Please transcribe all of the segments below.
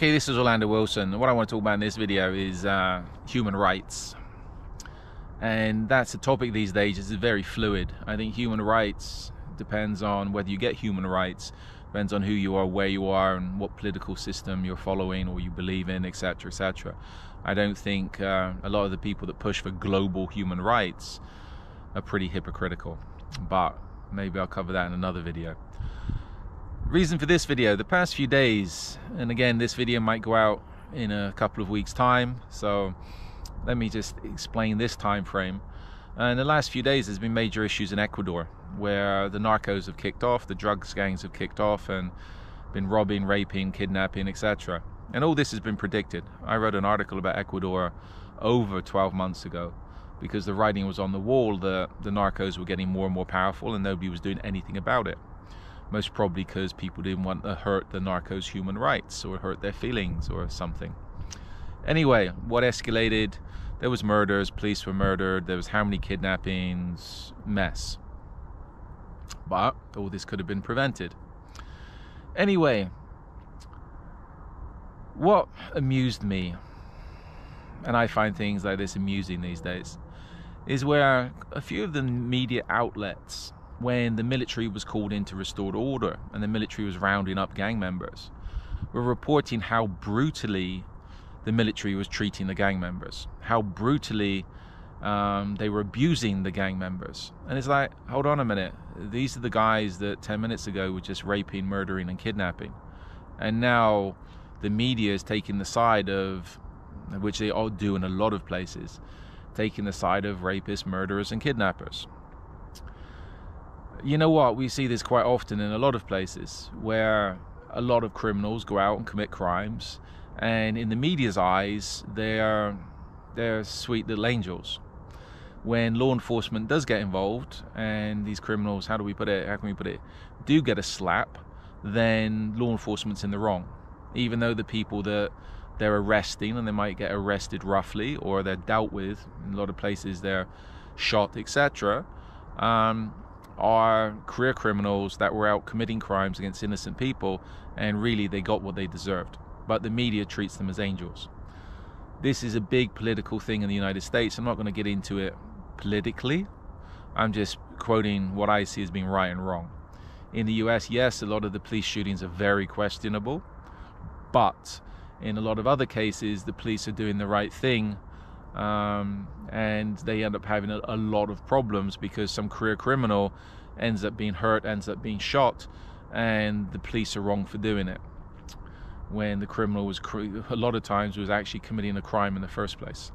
Okay, this is Orlando Wilson. What I want to talk about in this video is human rights. And that's a topic these days. It's very fluid. I think human rights depends on whether you get human rights, depends on who you are, where you are, and what political system you're following or you believe in, etc., etc. I don't think a lot of the people that push for global human rights are pretty hypocritical, but maybe I'll cover that in another video. Reason for this video, the past few days, and again this video might go out in a couple of weeks time, so let me just explain this time frame. In the last few days there's been major issues in Ecuador where the narcos have kicked off, the drugs gangs have kicked off and been robbing, raping, kidnapping, etc. And all this has been predicted. I wrote an article about Ecuador over 12 months ago because the writing was on the wall that the narcos were getting more and more powerful and nobody was doing anything about it. Most probably because people didn't want to hurt the narcos' human rights or hurt their feelings or something. Anyway, what escalated? There was murders, police were murdered, there was how many kidnappings, mess. But all this could have been prevented. Anyway, what amused me, and I find things like this amusing these days, is where a few of the media outlets, when the military was called in to restore order and the military was rounding up gang members, were reporting how brutally the military was treating the gang members, how brutally they were abusing the gang members. And it's like, hold on a minute, these are the guys that 10 minutes ago were just raping, murdering and kidnapping, and now the media is taking the side of, which they all do in a lot of places, taking the side of rapists, murderers and kidnappers. You know what, we see this quite often in a lot of places where a lot of criminals go out and commit crimes, and in the media's eyes they're sweet little angels. When law enforcement does get involved and these criminals, how can we put it, do get a slap, then law enforcement's in the wrong. Even though the people that they're arresting, and they might get arrested roughly or they're dealt with, in a lot of places they're shot, etc., are career criminals that were out committing crimes against innocent people, and really they got what they deserved, but the media treats them as angels. This is a big political thing in the United States. I'm not going to get into it politically, I'm just quoting what I see as being right and wrong. In the US, yes, a lot of the police shootings are very questionable, but in a lot of other cases the police are doing the right thing, and they end up having a lot of problems because some career criminal ends up being hurt, ends up being shot, and the police are wrong for doing it, when the criminal was a lot of times was actually committing a crime in the first place.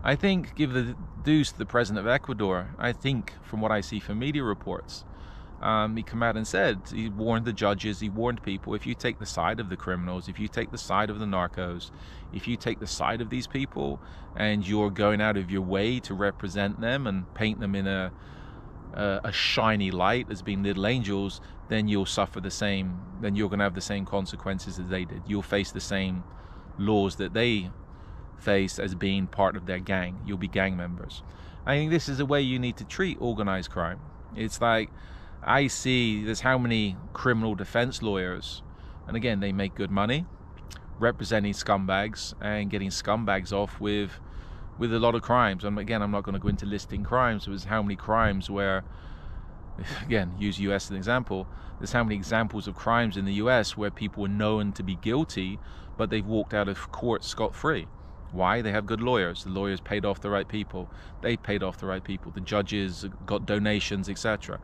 I think, give the dues to the president of Ecuador, I think from what I see from media reports, he came out and said, he warned the judges, he warned people, if you take the side of the criminals, if you take the side of the narcos, if you take the side of these people and you're going out of your way to represent them and paint them in a shiny light as being little angels, then you'll suffer the same, then you're going to have the same consequences as they did. You'll face the same laws that they face as being part of their gang. You'll be gang members. I think this is the way you need to treat organized crime. It's like, I see there's how many criminal defense lawyers, and again they make good money representing scumbags and getting scumbags off with a lot of crimes. And again, I'm not going to go into listing crimes, but there's how many crimes where, again, use US as an example, there's how many examples of crimes in the US where people were known to be guilty but they've walked out of court scot-free. Why? They have good lawyers. The lawyers paid off the right people, they paid off the right people, the judges got donations, etc.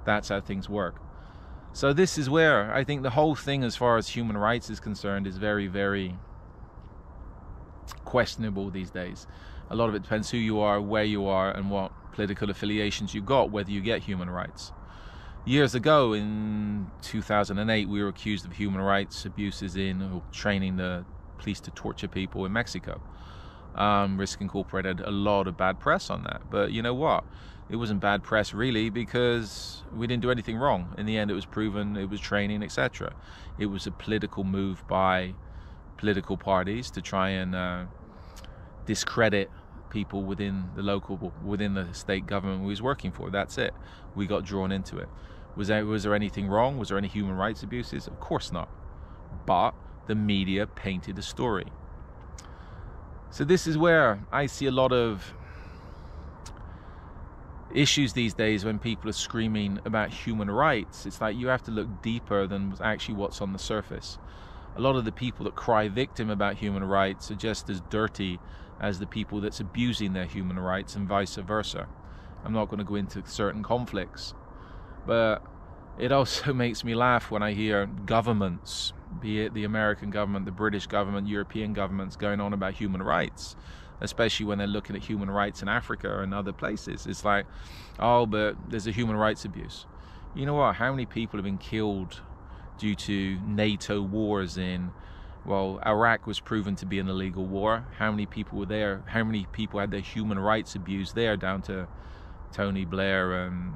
That's how things work. So this is where I think the whole thing as far as human rights is concerned is very, very questionable these days. A lot of it depends who you are, where you are, and what political affiliations you've got, whether you get human rights. Years ago, in 2008, we were accused of human rights abuses in training the police to torture people in Mexico. Risk Incorporated had a lot of bad press on that, but you know what? It wasn't bad press really, because we didn't do anything wrong. In the end, it was proven it was training, etc. It was a political move by political parties to try and discredit people within the state government we was working for. That's it. We got drawn into it. Was there anything wrong? Was there any human rights abuses? Of course not. But the media painted a story. So this is where I see a lot of issues these days when people are screaming about human rights. It's like you have to look deeper than actually what's on the surface. A lot of the people that cry victim about human rights are just as dirty as the people that's abusing their human rights, and vice versa. I'm not going to go into certain conflicts, but it also makes me laugh when I hear governments, be it the American government, the British government, European governments, going on about human rights, especially when they're looking at human rights in Africa and other places. It's like, oh, but there's a human rights abuse. You know what? How many people have been killed due to NATO wars in, well, Iraq was proven to be an illegal war. How many people were there? How many people had their human rights abused there, down to Tony Blair and,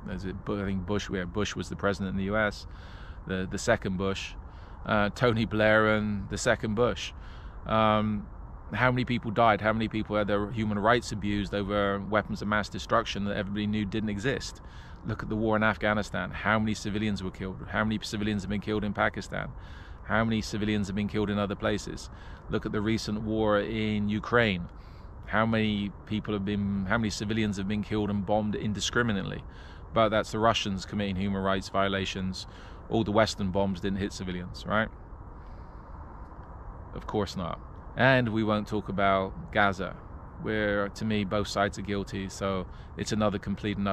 I think Bush was the president in the US, the second Bush, Tony Blair and the second Bush. How many people died? How many people had their human rights abused over weapons of mass destruction that everybody knew didn't exist? Look at the war in Afghanistan. How many civilians were killed? How many civilians have been killed in Pakistan? How many civilians have been killed in other places? Look at the recent war in Ukraine. How many civilians have been killed and bombed indiscriminately? But that's the Russians committing human rights violations. All the Western bombs didn't hit civilians, right? Of course not. And we won't talk about Gaza, where, to me, both sides are guilty, so it's another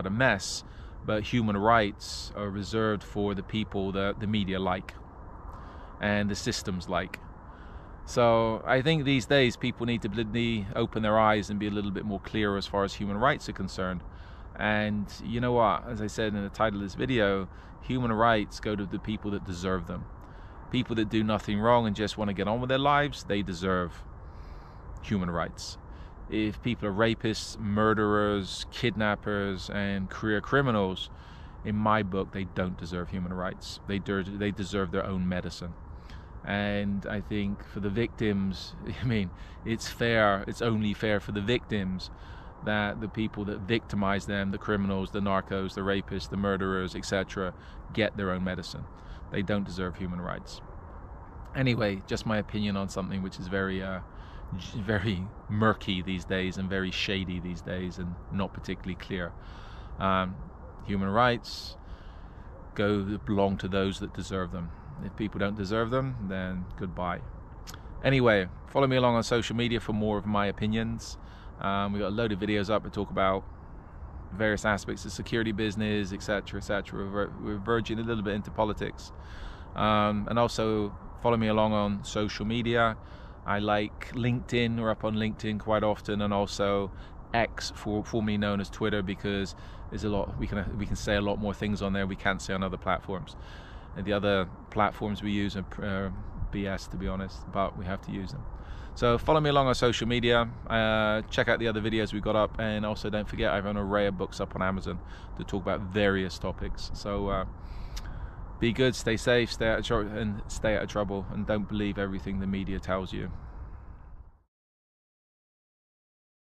mess. But human rights are reserved for the people that the media like and the systems like. So I think these days people need to open their eyes and be a little bit more clear as far as human rights are concerned. And you know what, as I said in the title of this video, human rights go to the people that deserve them. People that do nothing wrong and just want to get on with their lives, they deserve human rights. If people are rapists, murderers, kidnappers, and career criminals, in my book, they don't deserve human rights. They deserve their own medicine. And I think for the victims, I mean, it's only fair for the victims that the people that victimize them, the criminals, the narcos, the rapists, the murderers, etc., get their own medicine. They don't deserve human rights. Anyway, just my opinion on something which is very murky these days and very shady these days and not particularly clear. Human rights belong to those that deserve them. If people don't deserve them, then goodbye. Anyway, follow me along on social media for more of my opinions. We've got a load of videos up that talk about various aspects of security business, etc., etc. We're verging a little bit into politics. And also follow me along on social media. I like LinkedIn. We're up on LinkedIn quite often, and also X, formerly known as Twitter, because there's a lot we can say a lot more things on there we can't say on other platforms. And the other platforms we use are BS, to be honest, but we have to use them. So follow me along on social media, check out the other videos we got up, and also don't forget I have an array of books up on Amazon to talk about various topics. So be good, stay safe, stay out of trouble, and don't believe everything the media tells you.